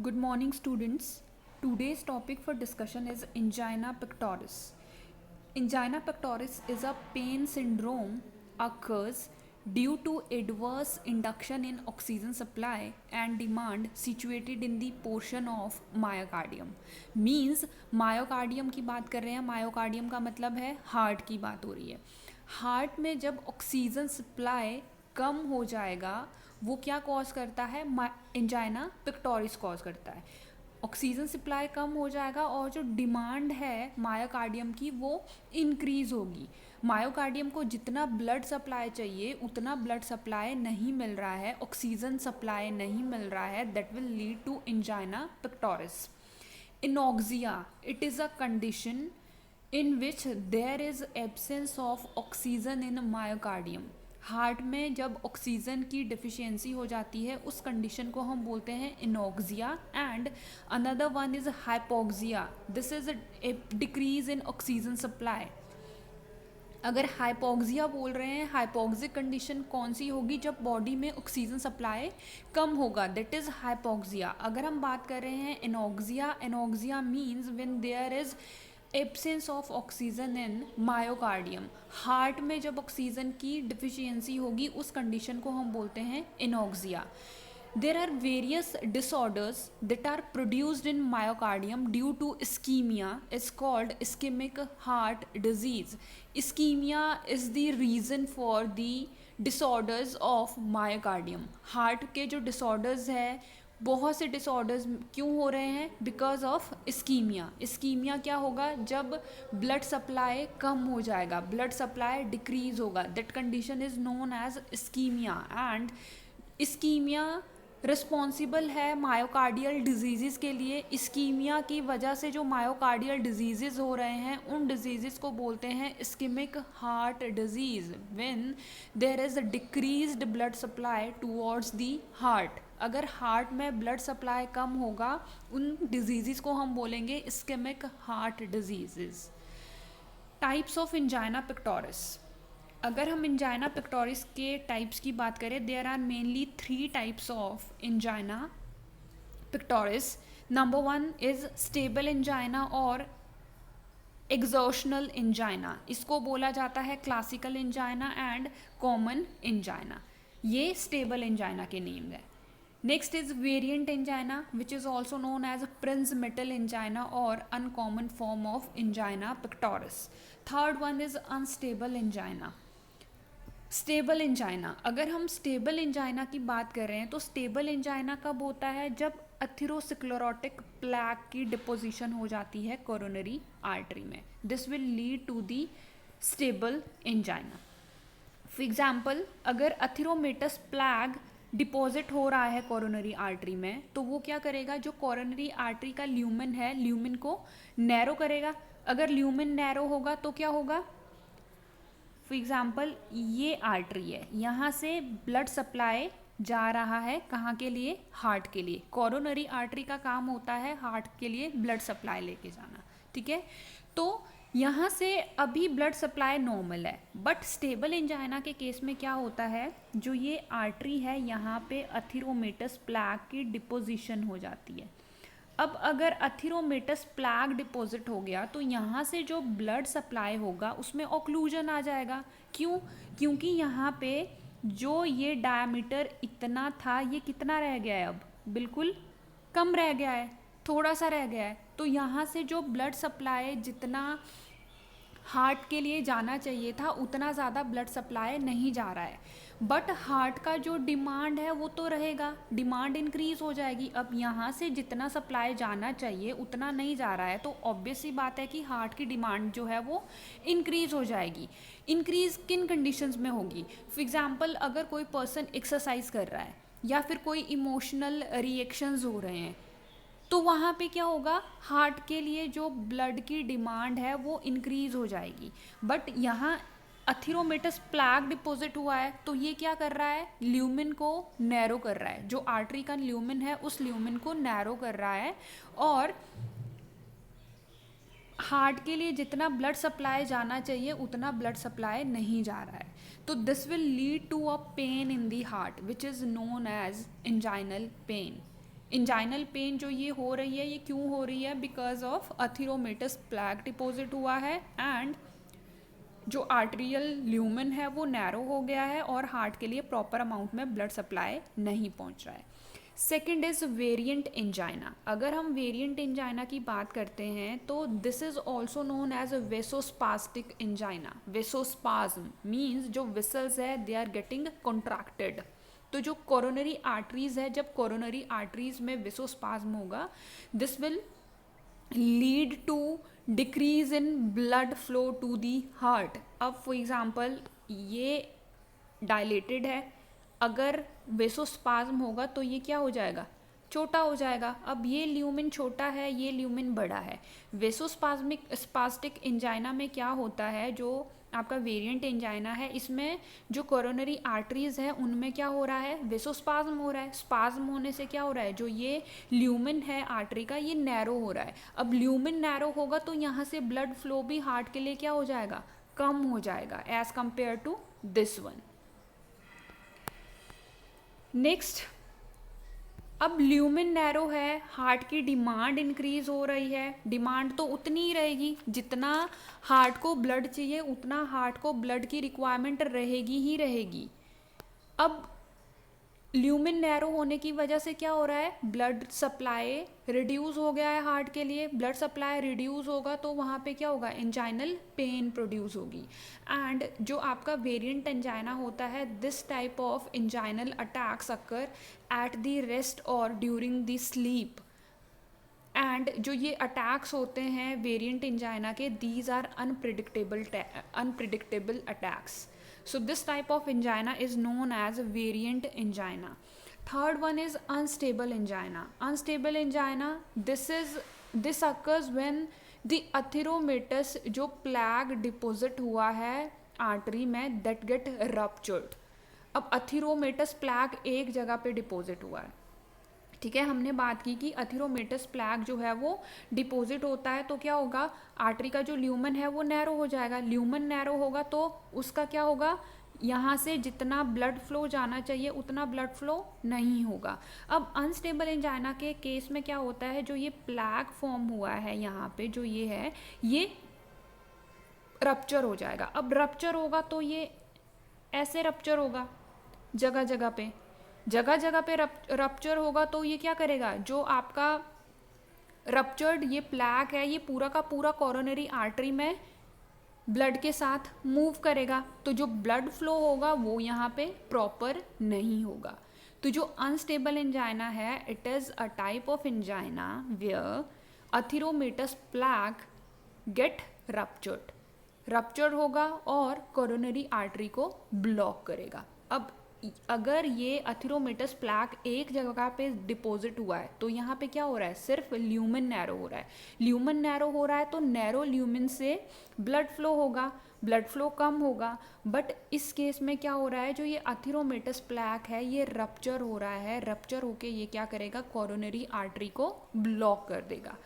Good morning, students. Today's topic for discussion is angina pectoris. Angina pectoris is a pain syndrome occurs due to adverse induction in oxygen supply and demand situated in the portion of myocardium. Means myocardium की बात कर रहे हैं. myocardium का मतलब है heart की बात हो रही है. हार्ट में जब ऑक्सीजन सप्लाई कम हो जाएगा वो क्या कॉज करता है, एंजाइना पिक्टोरिस कॉज करता है. ऑक्सीजन सप्लाई कम हो जाएगा और जो डिमांड है मायोकार्डियम की वो इंक्रीज होगी. मायोकार्डियम को जितना ब्लड सप्लाई चाहिए उतना ब्लड सप्लाई नहीं मिल रहा है, ऑक्सीजन सप्लाई नहीं मिल रहा है. That will lead to angina pectoris. Anoxia, it is a condition in which there is absence of oxygen in myocardium. Heart में जब ऑक्सीजन की डिफिशियंसी हो जाती है उस कंडीशन को हम बोलते हैं anoxia. And another one is hypoxia. This is a decrease in oxygen supply. अगर हाइपोक्सिया बोल रहे हैं, हाइपोक्सिक कंडीशन कौन सी होगी, जब बॉडी में ऑक्सीजन सप्लाई कम होगा, दैट इज हाइपोक्सिया. अगर हम बात कर रहे हैं anoxia, anoxia means when there is absence of oxygen in myocardium. Heart में जब ऑक्सीजन की डिफिशियंसी होगी उस कंडीशन को हम बोलते हैं इनॉक्सिया. There are various disorders that are produced in myocardium due to ischemia. It's called ischemic heart disease. Ischemia is the reason for the disorders of myocardium. Heart के जो disorders है, बहुत से डिसऑर्डर्स क्यों हो रहे हैं, बिकॉज ऑफ इस्कीमिया. इस्कीमिया क्या होगा, जब ब्लड सप्लाई कम हो जाएगा, ब्लड सप्लाई डिक्रीज होगा. That condition is known as ischaemia. And ischaemia responsible है मायोकार्डियल डिजीज़ के लिए. इस्कीमिया की वजह से जो मायोकार्डियल डिजीज़ हो रहे हैं उन डिजीज़ को बोलते हैं ischaemic heart disease. When there is a decreased blood supply towards the heart. अगर हार्ट में ब्लड सप्लाई कम होगा उन डिजीज़ को हम बोलेंगे ischaemic heart disease. Types of angina pectoris. अगर हम एंजाइना पिक्टोरिस के टाइप्स की बात करें, there are mainly 3 types of angina pectoris. Number 1 is stable angina और एक्सर्शनल एंजाइना. इसको बोला जाता है classical angina and common angina. ये स्टेबल एंजाइना के नेम है. Next is variant angina which is also known as Prinzmetal angina और uncommon form of angina pectoris. Third one is unstable angina. Stable angina. अगर हम stable angina की बात कर रहे हैं तो स्टेबल एंजाइना कब होता है, जब एथेरोस्क्लेरोटिक प्लैक की डिपोजिशन हो जाती है कोरोनरी आर्टरी में. This will lead to the stable angina. For example, अगर एथेरोमेटस प्लैग डिपॉजिट हो रहा है कोरोनरी आर्टरी में तो वो क्या करेगा, जो कोरोनरी आर्टरी का ल्यूमेन है, ल्यूमेन को नैरो करेगा. अगर ल्यूमेन नैरो होगा तो क्या होगा, फॉर एग्जाम्पल ये आर्टरी है, यहाँ से ब्लड सप्लाई जा रहा है कहाँ के लिए, हार्ट के लिए. कोरोनरी आर्टरी का काम होता है हार्ट के लिए ब्लड सप्लाई लेके जाना. ठीक है, तो यहाँ से अभी ब्लड सप्लाई नॉर्मल है. बट स्टेबल एंजाइना के केस में क्या होता है, जो ये आर्टरी है यहाँ पे एथेरोमेटस प्लैक की डिपोजिशन हो जाती है. अब अगर एथेरोमेटस प्लैक डिपॉजिट हो गया तो यहाँ से जो ब्लड सप्लाई होगा उसमें ऑक्लूजन आ जाएगा. क्यों, क्योंकि यहाँ पे जो ये डायमीटर इतना था ये कितना रह गया है, अब बिल्कुल कम रह गया है, थोड़ा सा रह गया है. तो यहाँ से जो ब्लड सप्लाई जितना हार्ट के लिए जाना चाहिए था उतना ज़्यादा ब्लड सप्लाई नहीं जा रहा है. बट हार्ट का जो डिमांड है वो तो रहेगा, डिमांड इंक्रीज़ हो जाएगी. अब यहाँ से जितना सप्लाई जाना चाहिए उतना नहीं जा रहा है तो ऑब्वियस सी बात है कि हार्ट की डिमांड जो है वो इंक्रीज़ हो जाएगी. इंक्रीज़ किन कंडीशंस में होगी, फॉर एग्जांपल अगर कोई पर्सन एक्सरसाइज कर रहा है या फिर कोई इमोशनल रिएक्शंस हो रहे हैं तो वहाँ पे क्या होगा, हार्ट के लिए जो ब्लड की डिमांड है वो इंक्रीज़ हो जाएगी. बट यहाँ एथेरोमेटस प्लैक डिपॉजिट हुआ है तो ये क्या कर रहा है, ल्यूमेन को नैरो कर रहा है. जो आर्टरी का ल्यूमेन है उस ल्यूमेन को नैरो कर रहा है और हार्ट के लिए जितना ब्लड सप्लाई जाना चाहिए उतना ब्लड सप्लाई नहीं जा रहा है. तो this will lead to a pain in the heart which is known as anginal pain. Anginal pain जो ये हो रही है, ये क्यों हो रही है? बिकॉज ऑफ अथीरोमेटस प्लैक डिपॉजिट हुआ है एंड जो आर्टेरियल ल्यूमन है वो नैरो हो गया है और हार्ट के लिए प्रॉपर अमाउंट में ब्लड सप्लाई नहीं पहुंच रहा है। Second is variant angina. अगर हम वेरिएंट एंजाइना की बात करते हैं तो this is also known as a vasospastic angina. Vasospasm means जो विसल्स है दे आर गेटिंग कॉन्ट्रैक्टेड। तो जो कोरोनरी आर्टरीज है, जब कोरोनरी आर्टरीज में वेसोस्पाज्म होगा, this will lead to decrease in blood flow to the heart. अब for example ये डायलेटेड है, अगर वेसोस्पाज्म होगा तो ये क्या हो जाएगा? छोटा हो जाएगा। अब ये ल्यूमिन छोटा है, ये ल्यूमिन बड़ा है। वेसोस्पाज्मिक स्पास्टिक एंजाइना में क्या होता है, जो आपका वेरिएंट एंजाइना है, इसमें जो कोरोनरी आर्टरीज है उनमें क्या हो रहा है? वेसोस्पाज्म हो रहा है। स्पाज्म होने से क्या हो रहा है? जो ये ल्यूमिन है आर्टरी का, ये नैरो हो रहा है। अब ल्यूमिन नैरो होगा तो यहाँ से ब्लड फ्लो भी हार्ट के लिए क्या हो जाएगा? कम हो जाएगा as compare to this one. Next, अब ल्यूमिन नैरो है, हार्ट की डिमांड इंक्रीज हो रही है। डिमांड तो उतनी ही रहेगी, जितना हार्ट को ब्लड चाहिए उतना हार्ट को ब्लड की रिक्वायरमेंट रहेगी ही रहेगी। अब ल्यूमिन नैरो होने की वजह से क्या हो रहा है? ब्लड सप्लाई रिड्यूस हो गया है हार्ट के लिए। ब्लड सप्लाई रिड्यूस होगा तो वहाँ पे क्या होगा? एंजाइनल पेन प्रोड्यूस होगी। एंड जो आपका वेरिएंट एंजाइना होता है, this type of anginal attacks occur at the rest और ड्यूरिंग द स्लीप। एंड जो ये अटैक्स होते हैं वेरिएंट एंजाइना के, these are unpredictable attacks. So this type of angina is known as variant angina. Third one is unstable angina. Unstable angina, this occurs when the atheromatous जो plaque deposit हुआ है artery में, that get ruptured. अब अथीरोमेटस plaque एक जगह पे deposit हुआ है, ठीक है। हमने बात की कि अथीरोमेटस प्लैक जो है वो डिपॉजिट होता है तो क्या होगा? आर्टरी का जो ल्यूमन है वो नैरो हो जाएगा। ल्यूमन नैरो होगा तो उसका क्या होगा? यहाँ से जितना ब्लड फ्लो जाना चाहिए उतना ब्लड फ्लो नहीं होगा। अब अनस्टेबल एंजाइना के केस में क्या होता है? जो ये प्लैक फॉर्म हुआ है यहाँ पे, जो ये है, ये रप्चर हो जाएगा। अब रप्चर होगा तो ये ऐसे रप्चर होगा, जगह जगह पे रप्चर होगा तो ये क्या करेगा? जो आपका रप्चर्ड ये प्लैक है, ये पूरा का पूरा कोरोनरी आर्टरी में ब्लड के साथ मूव करेगा, तो जो ब्लड फ्लो होगा वो यहाँ पे प्रॉपर नहीं होगा। तो जो अनस्टेबल एंजाइना है, it is a type of angina where atheromatous plaque get ruptured होगा और कोरोनरी आर्टरी को ब्लॉक करेगा। अब अगर ये अथीरोमेटस प्लैक एक जगह पे डिपॉजिट हुआ है तो यहाँ पे क्या हो रहा है? सिर्फ ल्यूमन नैरो हो रहा है। ल्यूमन नैरो हो रहा है तो नैरो ल्यूमन से ब्लड फ्लो होगा, ब्लड फ्लो कम होगा। बट इस केस में क्या हो रहा है? जो ये अथीरोमेटस प्लैक है ये रप्चर हो रहा है। रप्चर होके ये क्या करेगा? कोरोनरी आर्टरी को ब्लॉक कर देगा।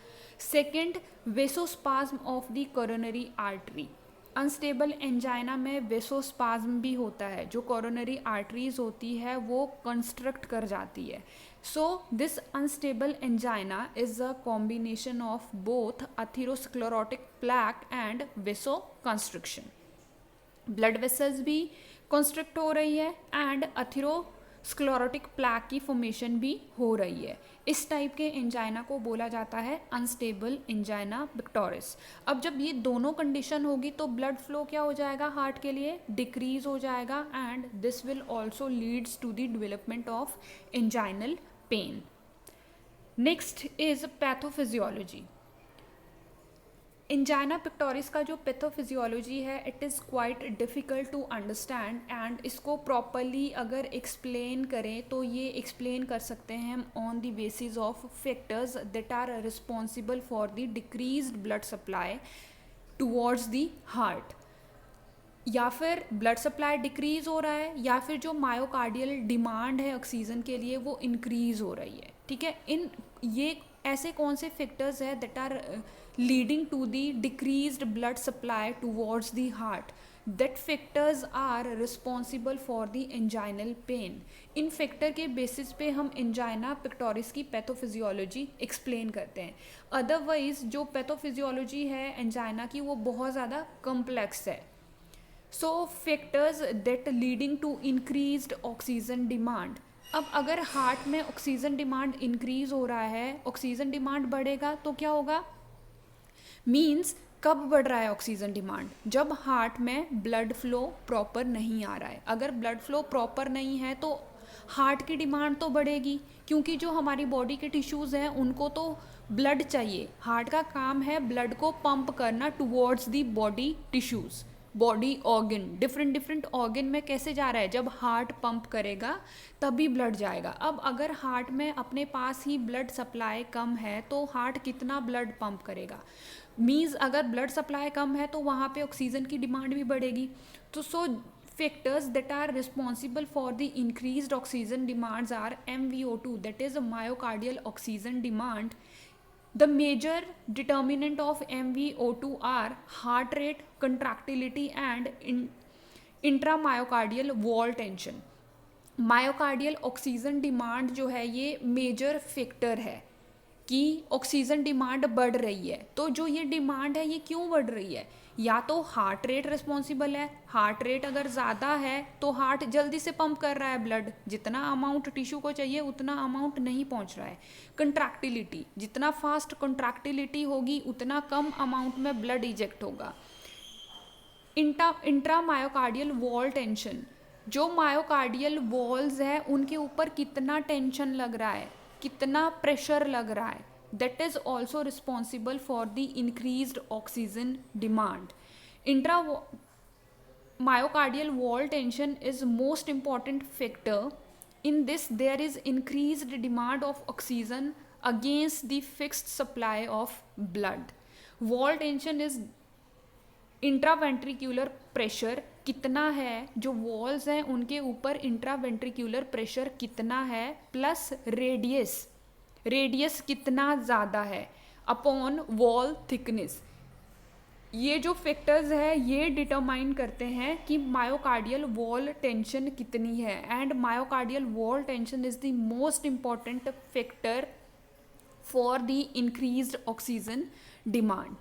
Second, vasospasm of the coronary artery. Unstable angina में वेसोस्पाज्म भी होता है, जो कोरोनरी आर्टरीज होती है वो कंस्ट्रक्ट कर जाती है। So this unstable angina is a combination of both atherosclerotic plaque and vaso construction. Blood vessels भी कंस्ट्रक्ट हो रही है एंड अथीरोस्क्लेरोटिक प्लैक की फॉर्मेशन भी हो रही है। इस टाइप के एंजाइना को बोला जाता है अनस्टेबल एंजाइना पिक्टोरिस। अब जब ये दोनों कंडीशन होगी तो ब्लड फ्लो क्या हो जाएगा? हार्ट के लिए डिक्रीज हो जाएगा and this will also leads to the development of anginal pain. Next is pathophysiology. Angina pectoris का जो पैथोफिजियोलॉजी है, it is quite difficult to understand and इसको प्रॉपरली अगर एक्सप्लेन करें तो ये एक्सप्लेन कर सकते हैं हम on the basis of factors that are responsible for the decreased blood supply towards the heart. या फिर ब्लड सप्लाई डिक्रीज हो रहा है या फिर जो मायोकार्डियल डिमांड है ऑक्सीजन के लिए वो इंक्रीज हो रही है, ठीक है। इन ये ऐसे कौन से फैक्टर्स है that are leading to the decreased blood supply towards the heart? That factors are responsible for the anginal pain. इन फैक्टर के बेसिस पे हम एंजाइना पिक्टोरिस की पैथोफिजियोलॉजी एक्सप्लेन करते हैं। अदरवाइज जो पैथोफिजियोलॉजी है एंजाइना की वो बहुत ज़्यादा कम्प्लेक्स है। So factors that leading to increased oxygen demand. अब अगर हार्ट में ऑक्सीजन डिमांड इंक्रीज हो रहा है, ऑक्सीजन डिमांड बढ़ेगा तो क्या होगा, मीन्स कब बढ़ रहा है ऑक्सीजन डिमांड, जब हार्ट में ब्लड फ्लो प्रॉपर नहीं आ रहा है। अगर ब्लड फ्लो प्रॉपर नहीं है तो हार्ट की डिमांड तो बढ़ेगी, क्योंकि जो हमारी बॉडी के टिश्यूज़ हैं उनको तो ब्लड चाहिए। हार्ट का काम है ब्लड को पंप करना towards the body tissues, body organ. Different different organ में कैसे जा रहा है, जब हार्ट पंप करेगा तभी ब्लड जाएगा। अब अगर हार्ट में अपने पास ही ब्लड सप्लाई कम है तो हार्ट कितना ब्लड पंप करेगा, मीन्स अगर ब्लड सप्लाई कम है तो वहाँ पे ऑक्सीजन की डिमांड भी बढ़ेगी। तो सो factors that are responsible for the increased oxygen demands are MVO2, that is myocardial oxygen demand. The major determinant of MVO2 are heart rate, contractility and intramyocardial wall tension. Myocardial oxygen demand जो है ये major factor है कि oxygen demand बढ़ रही है। तो जो ये डिमांड है ये क्यों बढ़ रही है, या तो हार्ट रेट रिस्पॉन्सिबल है। हार्ट रेट अगर ज़्यादा है तो हार्ट जल्दी से पंप कर रहा है ब्लड, जितना अमाउंट टिश्यू को चाहिए उतना अमाउंट नहीं पहुंच रहा है। कंट्रैक्टिलिटी, जितना फास्ट कंट्रैक्टिलिटी होगी उतना कम अमाउंट में ब्लड इजेक्ट होगा। इंट्रा मायोकार्डियल वॉल टेंशन, जो मायोकार्डियल वॉल्स हैं उनके ऊपर कितना टेंशन लग रहा है, कितना प्रेशर लग रहा है, that is also responsible for the increased oxygen demand. Intra myocardial wall tension is most important factor. In this there is increased demand of oxygen against the fixed supply of blood. Wall tension is intraventricular pressure कितना है, जो walls हैं उनके ऊपर इंट्रावेंट्रिक्यूलर pressure कितना है, plus radius कितना ज़्यादा है अपॉन वॉल थिकनेस। ये जो फैक्टर्स है ये डिटरमाइन करते हैं कि मायोकार्डियल वॉल टेंशन कितनी है। And myocardial wall tension is the most important factor for the increased oxygen demand.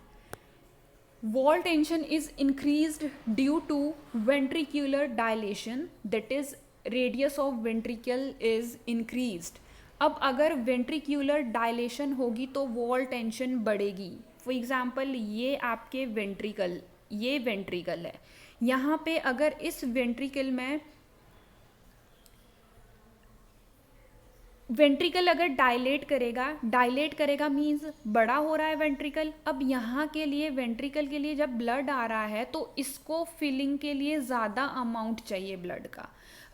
Wall tension is increased due to ventricular dilation, that is radius of ventricle is increased. अब अगर ventricular dilation होगी तो wall tension बढ़ेगी। For example ये आपके ventricle, ये ventricle है, यहाँ पे अगर इस वेंट्रिकल में वेंट्रिकल अगर डायलेट करेगा मीन्स बड़ा हो रहा है वेंट्रिकल। अब यहाँ के लिए वेंट्रिकल के लिए जब ब्लड आ रहा है तो इसको फिलिंग के लिए ज़्यादा अमाउंट चाहिए, ब्लड का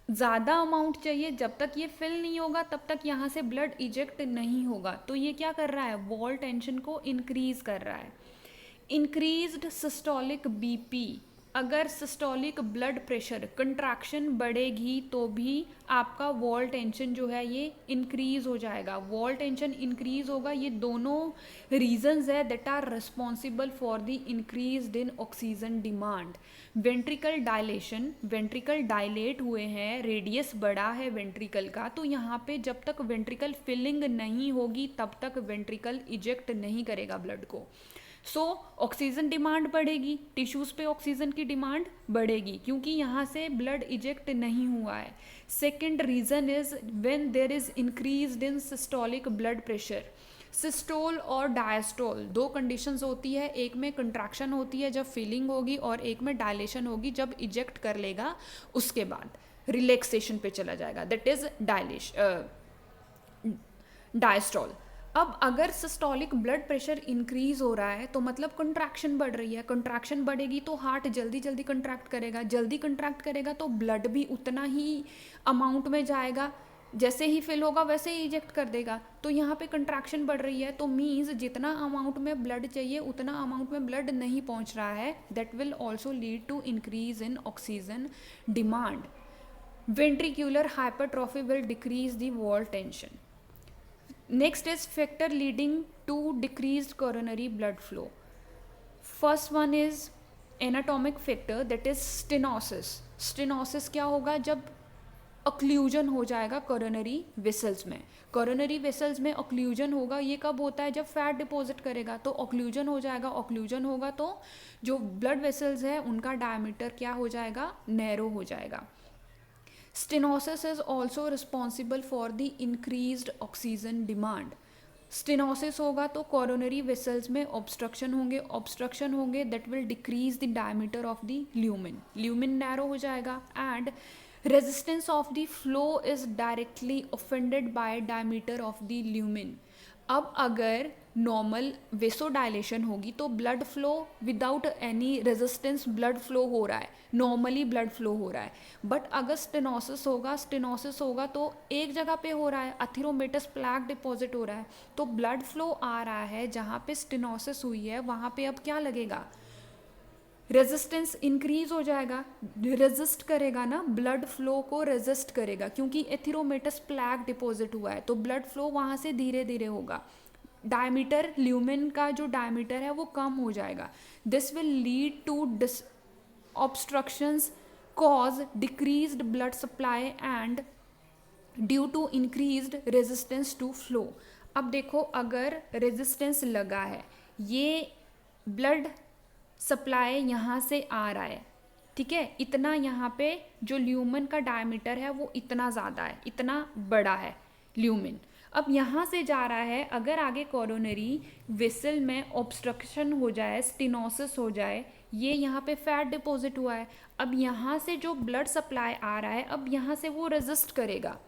ज़्यादा अमाउंट चाहिए। जब तक ये फिल नहीं होगा तब तक यहाँ से ब्लड इजेक्ट नहीं होगा। तो ये क्या कर रहा है, वॉल टेंशन को इंक्रीज कर रहा है। इंक्रीज्ड सिस्टोलिक बीपी, अगर सिस्टोलिक ब्लड प्रेशर कंट्रैक्शन बढ़ेगी तो भी आपका वॉल टेंशन जो है ये इंक्रीज हो जाएगा। वॉल टेंशन इंक्रीज होगा, ये दोनों रीजंस है that are responsible for the increase in oxygen demand. Ventricle dilation, ventricle dilate हुए हैं, रेडियस बड़ा है वेंट्रिकल का, तो यहाँ पे जब तक वेंट्रिकल फिलिंग नहीं होगी तब तक वेंट्रिकल इजेक्ट नहीं करेगा ब्लड को। सो ऑक्सीजन डिमांड बढ़ेगी, टिश्यूज़ पे ऑक्सीजन की डिमांड बढ़ेगी क्योंकि यहाँ से ब्लड इजेक्ट नहीं हुआ है। Second reason is when there is increased in systolic blood pressure. Systole और डायस्टोल दो कंडीशंस होती है, एक में कंट्रैक्शन होती है जब फीलिंग होगी और एक में डायलेशन होगी जब इजेक्ट कर लेगा, उसके बाद रिलैक्सेशन पे चला जाएगा, दैट इज डायस्टोल। अब अगर सिस्टोलिक ब्लड प्रेशर इंक्रीज हो रहा है तो मतलब कंट्रैक्शन बढ़ रही है, कंट्रैक्शन बढ़ेगी तो हार्ट जल्दी जल्दी कंट्रैक्ट करेगा, जल्दी कंट्रैक्ट करेगा तो ब्लड भी उतना ही अमाउंट में जाएगा, जैसे ही फिल होगा वैसे ही इजेक्ट कर देगा। तो यहाँ पे कंट्रैक्शन बढ़ रही है तो मीन्स जितना अमाउंट में ब्लड चाहिए उतना अमाउंट में ब्लड नहीं पहुँच रहा है, that will also lead to increase in oxygen demand. Ventricular hypertrophy will decrease the wall tension. Next is factor leading to decreased coronary blood flow. First one is anatomic factor that is stenosis. Stenosis क्या होगा? जब occlusion हो जाएगा coronary vessels में. Coronary vessels में occlusion होगा, ये कब होता है? जब फैट डिपॉजिट करेगा तो ऑक्लूजन हो जाएगा. ऑक्लूजन होगा तो जो ब्लड वेसल्स है उनका डायमीटर क्या हो जाएगा? नैरो हो जाएगा. Stenosis is also responsible for the increased oxygen demand. Stenosis होगा तो कोरोनरी वेसल्स में ऑब्स्ट्रक्शन होंगे that will decrease the diameter of the lumen. Lumen narrow हो जाएगा and resistance of the flow is directly offended by diameter of the lumen. अब अगर normal vasodilation होगी तो blood flow without any resistance blood flow हो रहा है, normally blood flow हो रहा है. बट अगर स्टेनोसिस होगा तो एक जगह पे हो रहा है, अथेरोमेटस प्लैक डिपॉजिट हो रहा है, तो ब्लड फ्लो आ रहा है जहाँ पे स्टेनोसिस हुई है वहाँ पे अब क्या लगेगा? रेजिस्टेंस इंक्रीज हो जाएगा. रेजिस्ट करेगा ना, ब्लड फ्लो को रेजिस्ट करेगा क्योंकि एथिरोमेटस प्लैक डिपॉजिट हुआ है, तो ब्लड फ्लो वहाँ से धीरे धीरे होगा. डायमीटर, ल्यूमेन का जो डायमीटर है वो कम हो जाएगा. This will lead to obstructions, cause decreased blood supply and due to increased resistance to flow. अब देखो, अगर रेजिस्टेंस लगा है, ये ब्लड सप्लाई यहाँ से आ रहा है, ठीक है, इतना यहाँ पे जो ल्यूमेन का डायमीटर है वो इतना ज़्यादा है, इतना बड़ा है ल्यूमेन. अब यहाँ से जा रहा है, अगर आगे कोरोनरी वेसल में ऑब्स्ट्रक्शन हो जाए, स्टेनोसिस हो जाए, ये यहाँ पे फैट डिपॉजिट हुआ है, अब यहाँ से जो ब्लड सप्लाई आ रहा है, अब यहाँ से वो रेजिस्ट करेगा,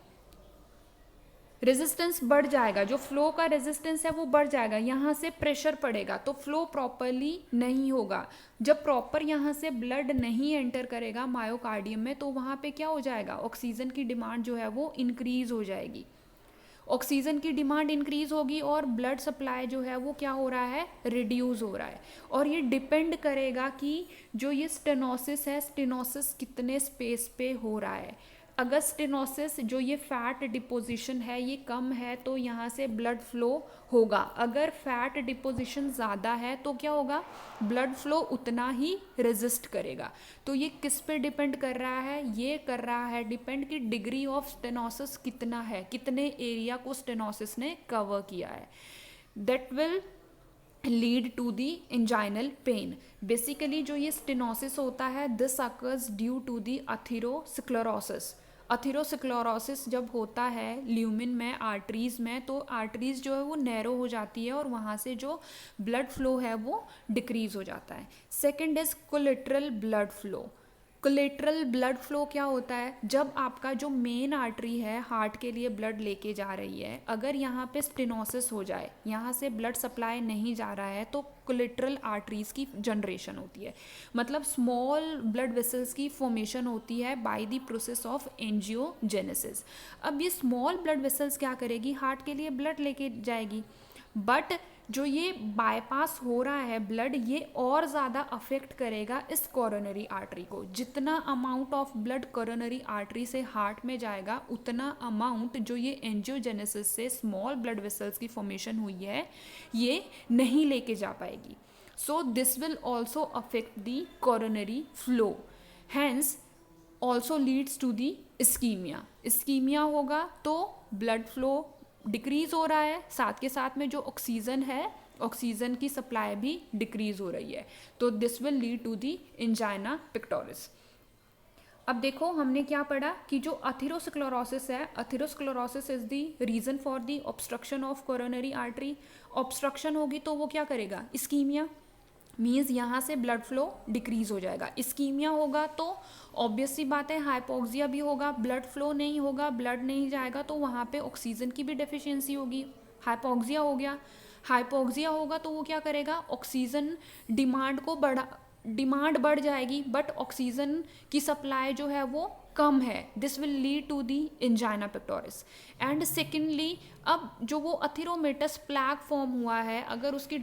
रेजिस्टेंस बढ़ जाएगा, जो फ्लो का रेजिस्टेंस है वो बढ़ जाएगा, यहाँ से प्रेशर पड़ेगा तो फ्लो प्रॉपरली नहीं होगा. जब प्रॉपर यहाँ से ब्लड नहीं एंटर करेगा मायोकार्डियम में तो वहाँ पे क्या हो जाएगा? ऑक्सीजन की डिमांड जो है वो इंक्रीज हो जाएगी. ऑक्सीजन की डिमांड इंक्रीज होगी और ब्लड सप्लाई जो है वो क्या हो रहा है? रिड्यूस हो रहा है. और ये डिपेंड करेगा कि जो ये स्टेनोसिस है, स्टेनोसिस कितने स्पेस पे हो रहा है. अगर स्टेनोसिस जो ये फैट डिपोजिशन है ये कम है तो यहाँ से ब्लड फ्लो होगा. अगर फैट डिपोजिशन ज़्यादा है तो क्या होगा? ब्लड फ्लो उतना ही रेजिस्ट करेगा. तो ये किस पे डिपेंड कर रहा है? ये कर रहा है डिपेंड कि डिग्री ऑफ स्टेनोसिस कितना है, कितने एरिया को स्टेनोसिस ने कवर किया है. That will lead to the anginal pain. Basically जो ये स्टेनोसिस होता है, this occurs due to the atherosclerosis. Atherosclerosis जब होता है ल्यूमेन में, आर्टरीज में, तो आर्टरीज जो है वो नैरो हो जाती है और वहाँ से जो ब्लड फ्लो है वो डिक्रीज हो जाता है. Second is collateral blood flow. Collateral blood flow क्या होता है? जब आपका जो मेन आर्टरी है हार्ट के लिए ब्लड लेके जा रही है, अगर यहाँ पे स्टेनोसिस हो जाए, यहाँ से ब्लड सप्लाई नहीं जा रहा है, तो कोलेटरल आर्टरीज की जनरेशन होती है. मतलब स्मॉल ब्लड वेसल्स की फॉर्मेशन होती है by the process of angiogenesis. अब ये स्मॉल ब्लड वेसल्स क्या करेगी? हार्ट के लिए ब्लड लेके जाएगी. बट जो ये बाईपास हो रहा है ब्लड, ये और ज़्यादा अफेक्ट करेगा इस कोरोनरी आर्टरी को. जितना amount of blood coronary artery से हार्ट में जाएगा, उतना अमाउंट जो ये एंजियोजेनेसिस से स्मॉल ब्लड वेसल्स की फॉर्मेशन हुई है ये नहीं लेके जा पाएगी. So this will also affect the coronary flow, hence also leads to the ischaemia. Ischaemia होगा तो ब्लड फ्लो डिक्रीज हो रहा है, साथ के साथ में जो ऑक्सीजन है, ऑक्सीजन की सप्लाई भी डिक्रीज हो रही है, तो this will lead to the angina pectoris. अब देखो हमने क्या पढ़ा कि जो अथेरोस्क्लेरोसिस है, atherosclerosis is the reason for the obstruction of coronary artery. Obstruction होगी तो वो क्या करेगा? इस्कीमिया मीन्स यहाँ से ब्लड फ्लो डिक्रीज हो जाएगा. इस्कीमिया होगा तो ऑब्वियस सी बात है हाइपोक्सिया भी होगा, ब्लड फ्लो नहीं होगा, ब्लड नहीं जाएगा तो वहाँ पे ऑक्सीजन की भी डेफिशिएंसी होगी. हाइपोक्सिया हो गया. हाइपोक्सिया होगा तो वो क्या करेगा? ऑक्सीजन डिमांड बढ़ जाएगी, बट ऑक्सीजन की सप्लाई जो है वो कम है, this will lead to the angina pectoris. And secondly, अब जो वो अथीरोमेटस प्लैक फॉर्म हुआ है, अगर उसकी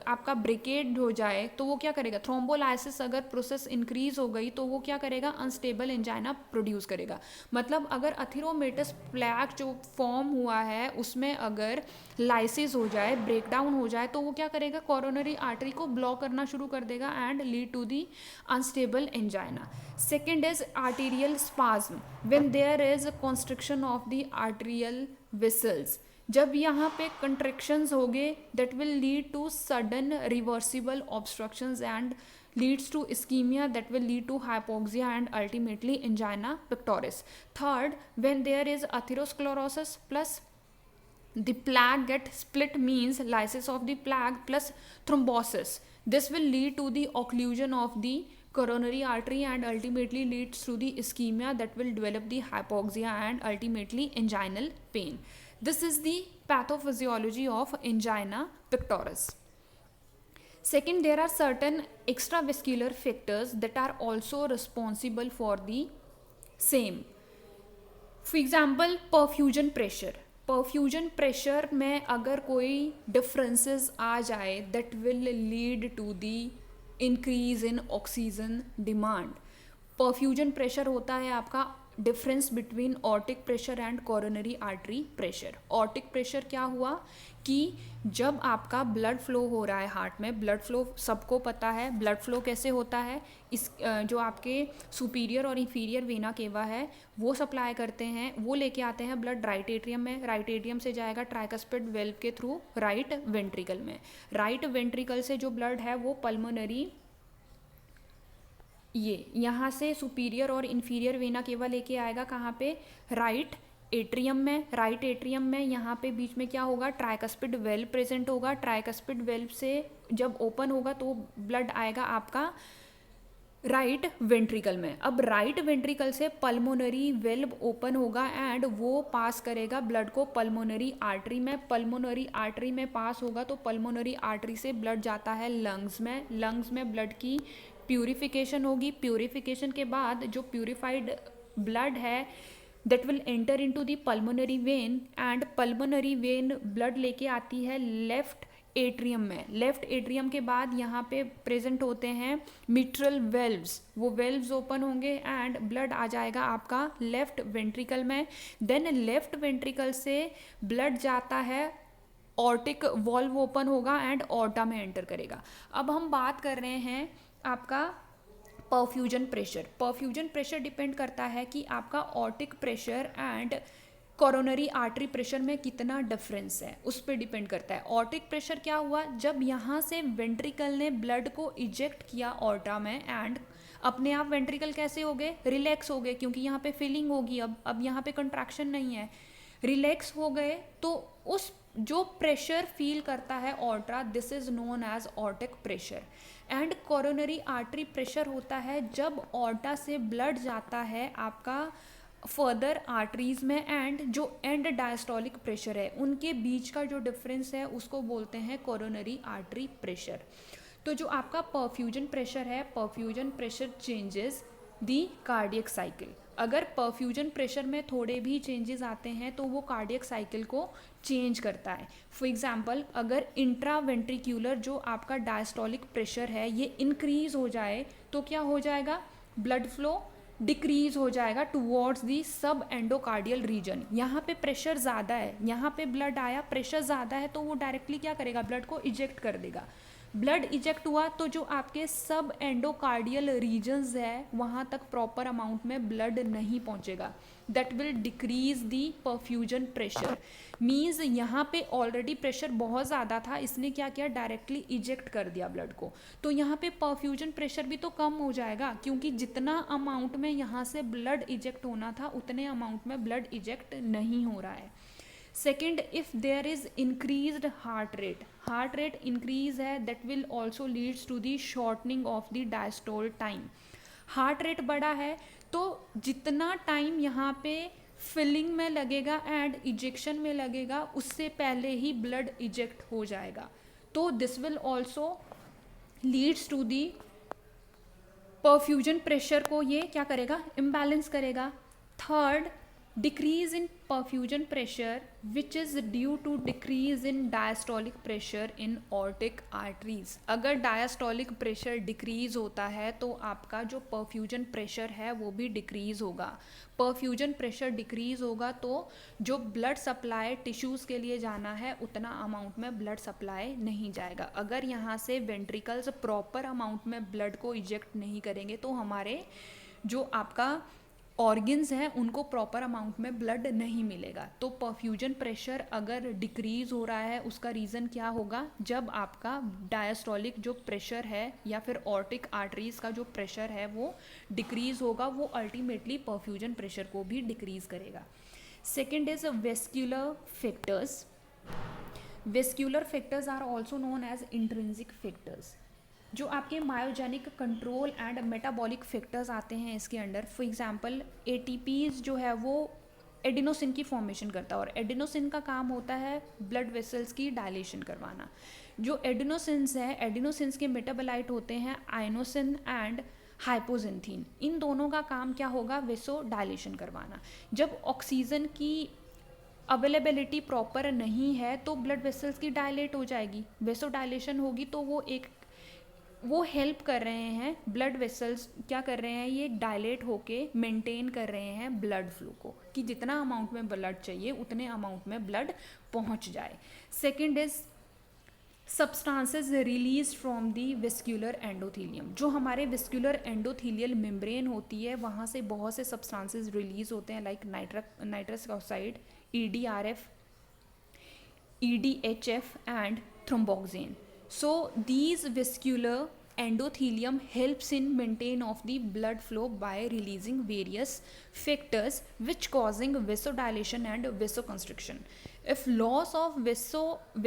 आपका ब्रेकेड हो जाए तो वो क्या करेगा, थ्रोम्बोलाइसिस अगर प्रोसेस इंक्रीज हो गई तो वो क्या करेगा, अनस्टेबल एंजाइना प्रोड्यूस करेगा। मतलब अगर अथीरोमेटस प्लैक जो फॉर्म हुआ है उसमें अगर लाइसिस हो जाए, ब्रेकडाउन हो जाए, तो वो क्या करेगा, कोरोनरी आर्टरी को ब्लॉक करना शुरू कर देगा and lead to the unstable angina. Second is arterial spasm, when there is a constriction of the arterial vessels। जब यहाँ पे contractions होंगे that will lead to sudden reversible obstructions and leads to ischemia that will lead to hypoxia and ultimately angina pectoris। Third, when there is atherosclerosis plus the plaque get split, means lysis of the plaque plus thrombosis, this will lead to the occlusion of the coronary artery and ultimately leads to the ischemia that will develop the hypoxia and ultimately anginal pain। This is the pathophysiology of angina pectoris। Second, there are certain extravascular factors that are also responsible for the same। For example perfusion pressure, perfusion pressure में अगर कोई differences आ जाए that will lead to the increase in oxygen demand. Perfusion pressure होता है आपका difference between aortic pressure and coronary artery pressure. Aortic pressure क्या हुआ कि जब आपका ब्लड फ्लो हो रहा है हार्ट में, ब्लड फ्लो सबको पता है ब्लड फ्लो कैसे होता है, इस जो आपके सुपीरियर और इंफीरियर वेना केवा है वो सप्लाई करते हैं, वो लेके आते हैं ब्लड राइट एट्रियम में, राइट एट्रियम से जाएगा ट्राइकस्पिड वेल्व के थ्रू राइट वेंट्रिकल में, राइट वेंट्रिकल से जो ब्लड है वो पल्मोनरी, ये यहाँ से सुपीरियर और इन्फीरियर वेना केवा लेके आएगा कहाँ पे, राइट एट्रियम में। राइट एट्रियम में यहाँ पे बीच में क्या होगा, ट्राइकस्पिड वेल्व प्रेजेंट होगा, ट्राइकस्पिड वेल्व से जब ओपन होगा तो ब्लड आएगा आपका राइट वेंट्रिकल में। अब राइट वेंट्रिकल से पल्मोनरी वेल्व ओपन होगा एंड वो पास करेगा ब्लड को पल्मोनरी आर्टरी में, पल्मोनरी आर्टरी में पास होगा तो पल्मोनरी आर्टरी से ब्लड जाता है लंग्स में, लंग्स में ब्लड की प्यूरिफिकेशन होगी, प्यूरिफिकेशन के बाद जो प्यूरिफाइड ब्लड है that will enter into the pulmonary vein and pulmonary vein blood लेके आती है लेफ्ट एट्रियम में। लेफ्ट एट्रियम के बाद यहाँ पे प्रेजेंट होते हैं मिट्रल वेल्व्स, वो वेल्व्स ओपन होंगे एंड ब्लड आ जाएगा आपका लेफ्ट वेंट्रिकल में। देन लेफ्ट वेंट्रिकल से ब्लड जाता है, ऑर्टिक वॉल्व ओपन होगा एंड ऑर्टा में एंटर करेगा। अब हम बात कर रहे हैं आपका perfusion pressure. Perfusion pressure depend करता है कि आपका aortic pressure and coronary artery pressure में कितना डिफरेंस है, उस पर डिपेंड करता है। ऑर्टिक प्रेशर क्या हुआ, जब यहाँ से वेंट्रिकल ने ब्लड को इजेक्ट किया ऑर्टा में एंड अपने आप वेंट्रिकल कैसे हो गए, रिलैक्स हो गए, क्योंकि यहाँ पे फीलिंग होगी, अब यहाँ पे कंट्रैक्शन नहीं है, रिलैक्स हो गए, तो उस जो प्रेशर फील करता है aorta, this is known as aortic pressure. And coronary artery pressure होता है जब ऑर्टा से ब्लड जाता है आपका फर्दर आर्टरीज में एंड जो एंड डायस्टोलिक प्रेशर है उनके बीच का जो डिफरेंस है उसको बोलते हैं कोरोनरी आर्टरी प्रेशर। तो जो आपका परफ्यूजन प्रेशर है, perfusion pressure changes the cardiac cycle. अगर परफ्यूजन प्रेशर में थोड़े भी चेंजेस आते हैं तो वो कार्डियक साइकिल को चेंज करता है। फॉर एग्जांपल, अगर इंट्रावेंट्रिक्यूलर जो आपका डायस्टोलिक प्रेशर है ये इंक्रीज हो जाए तो क्या हो जाएगा, ब्लड फ्लो डिक्रीज हो जाएगा टुवर्ड्स दी सब एंडोकार्डियल रीजन। यहाँ पे प्रेशर ज़्यादा है, यहाँ पे ब्लड आया, प्रेशर ज़्यादा है तो वो डायरेक्टली क्या करेगा, ब्लड को इजेक्ट कर देगा। ब्लड इजेक्ट हुआ तो जो आपके सब एंडोकार्डियल रीजन्स है वहाँ तक प्रॉपर अमाउंट में ब्लड नहीं पहुँचेगा, that will decrease the perfusion pressure. Means यहाँ पे ऑलरेडी प्रेशर बहुत ज़्यादा था, इसने क्या किया, डायरेक्टली इजेक्ट कर दिया ब्लड को, तो यहाँ पे परफ्यूजन प्रेशर भी तो कम हो जाएगा, क्योंकि जितना अमाउंट में यहाँ से ब्लड इजेक्ट होना था उतने अमाउंट में ब्लड इजेक्ट नहीं हो रहा है। Second, if there is increased heart rate increase है that will also leads to the shortening of the diastole time. Heart rate बढ़ा है तो जितना टाइम यहाँ पे फिलिंग में लगेगा एंड इजेक्शन में लगेगा उससे पहले ही ब्लड इजेक्ट हो जाएगा, तो this will also leads to the perfusion pressure को ये क्या करेगा, इम्बैलेंस करेगा। Third, decrease in perfusion pressure which is due to decrease in diastolic pressure in aortic arteries. अगर डायस्टोलिक प्रेशर डिक्रीज होता है तो आपका जो परफ्यूजन प्रेशर है वो भी डिक्रीज होगा। परफ्यूजन प्रेशर डिक्रीज होगा तो जो ब्लड सप्लाई टिश्यूज़ के लिए जाना है उतना अमाउंट में ब्लड सप्लाई नहीं जाएगा। अगर यहाँ से वेंट्रिकल्स प्रॉपर अमाउंट में ब्लड को इजेक्ट नहीं करेंगे तो हमारे जो आपका ऑर्गन्स हैं उनको प्रॉपर अमाउंट में ब्लड नहीं मिलेगा। तो परफ्यूजन प्रेशर अगर डिक्रीज हो रहा है उसका रीज़न क्या होगा, जब आपका डायस्टोलिक जो प्रेशर है या फिर ऑर्टिक आर्टरीज का जो प्रेशर है वो डिक्रीज होगा, वो अल्टीमेटली परफ्यूजन प्रेशर को भी डिक्रीज करेगा। Second is vascular factors. Vascular factors are also known as intrinsic factors. जो आपके myogenic control and metabolic factors आते हैं इसके अंडर, फॉर एग्जांपल एटीपीज जो है वो एडिनोसिन की फॉर्मेशन करता है और एडिनोसिन का काम होता है ब्लड वेसल्स की डायलेशन करवाना। जो एडिनोसिन्स है, एडिनोसिन्स के मेटाबोलाइट होते हैं आइनोसिन एंड हाइपोजिंथीन। इन दोनों का काम क्या होगा, वेसो डायलेशन करवाना। जब ऑक्सीजन की अवेलेबिलिटी प्रॉपर नहीं है तो ब्लड वेसल्स की डायलेट हो जाएगी, वेसो डायलेशन होगी तो वो हेल्प कर रहे हैं, ब्लड वेसल्स क्या कर रहे हैं, ये डायलेट होके मेंटेन कर रहे हैं ब्लड फ्लो को, कि जितना अमाउंट में ब्लड चाहिए उतने अमाउंट में ब्लड पहुंच जाए। Second is substances release from the vascular endothelium. जो हमारे वेस्क्यूलर एंडोथीलियल मेम्ब्रेन होती है वहाँ से बहुत से सब्सटेंसेस रिलीज होते हैं, like nitrous oxide, EDRF, EDHF and thromboxane. So these vascular endothelium helps in maintain of the blood flow by releasing various factors which causing vasodilation and vasoconstriction. If loss of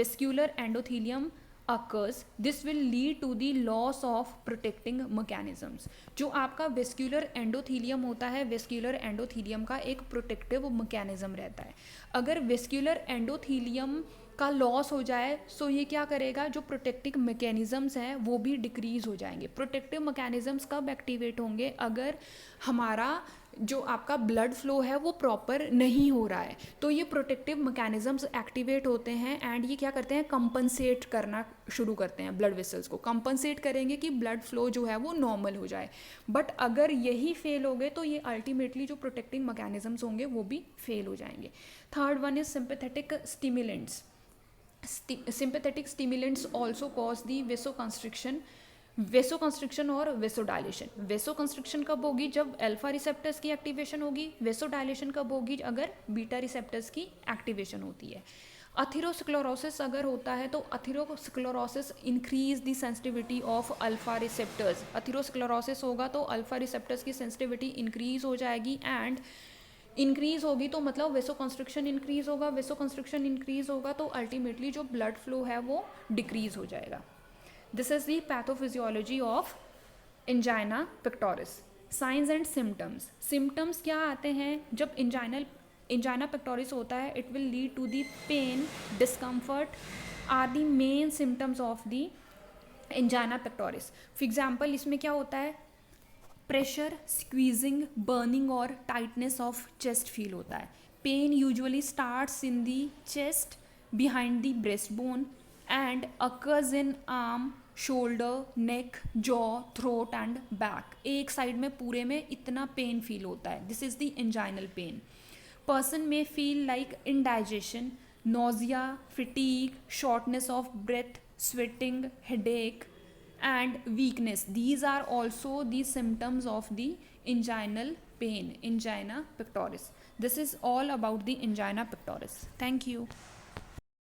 vascular endothelium occurs, this will lead to the loss of protecting mechanisms. जो आपका vascular endothelium होता है, vascular endothelium का एक protective mechanism रहता है। अगर vascular endothelium का लॉस हो जाए सो ये क्या करेगा, जो प्रोटेक्टिव मैकेनिज्म्स हैं वो भी डिक्रीज हो जाएंगे। प्रोटेक्टिव मैकेनिज्म्स कब एक्टिवेट होंगे, अगर हमारा जो आपका ब्लड फ्लो है वो प्रॉपर नहीं हो रहा है तो ये प्रोटेक्टिव मैकेनिज्म्स एक्टिवेट होते हैं एंड ये क्या करते हैं, कंपनसेट करना शुरू करते हैं, ब्लड वेसल्स को कंपनसेट करेंगे कि ब्लड फ्लो जो है वो नॉर्मल हो जाए। बट अगर यही फेल हो गए तो ये अल्टीमेटली जो प्रोटेक्टिव मैकेनिज्म्स होंगे वो भी फेल हो जाएंगे। Third one is sympathetic stimulants. Sympathetic stimulants also cause the vasoconstriction और वेसोडाइलेशन. वेसोकंस्ट्रिक्शन कब होगी, जब अल्फा रिसेप्टर्स की एक्टिवेशन होगी. वेसोडाइलेशन कब होगी, अगर बीटा रिसेप्टर्स की एक्टिवेशन होती है. अथेरोस्क्लेरोसिस अगर होता है तो atherosclerosis increase the sensitivity of alpha receptors. Atherosclerosis होगा तो अल्फा रिसेप्टर्स की सेंसिटिविटी इंक्रीज हो जाएगी एंड इंक्रीज होगी तो मतलब वेसोकंस्ट्रिक्शन इंक्रीज होगा. वेसोकंस्ट्रिक्शन इंक्रीज होगा तो अल्टीमेटली जो ब्लड फ्लो है वो डिक्रीज हो जाएगा. This is the pathophysiology of angina pectoris. Signs and symptoms. Symptoms क्या आते हैं जब एंजाइना पेक्टोरिस होता है, it will lead to the pain, discomfort are the main symptoms of the angina pectoris. For example इसमें क्या होता है, प्रेशर, स्क्वीजिंग, बर्निंग और टाइटनेस ऑफ चेस्ट फील होता है. Pain usually starts in the chest behind the breast bone and occurs in arm, shoulder, neck, jaw, throat and back. एक side में पूरे में इतना पेन फील होता है. This is the anginal pain. Person में feel like indigestion, nausea, fatigue, shortness of breath, sweating, headache and weakness. These are also the symptoms of the inguinal pain, angina pectoris. This is all about the angina pectoris. Thank you.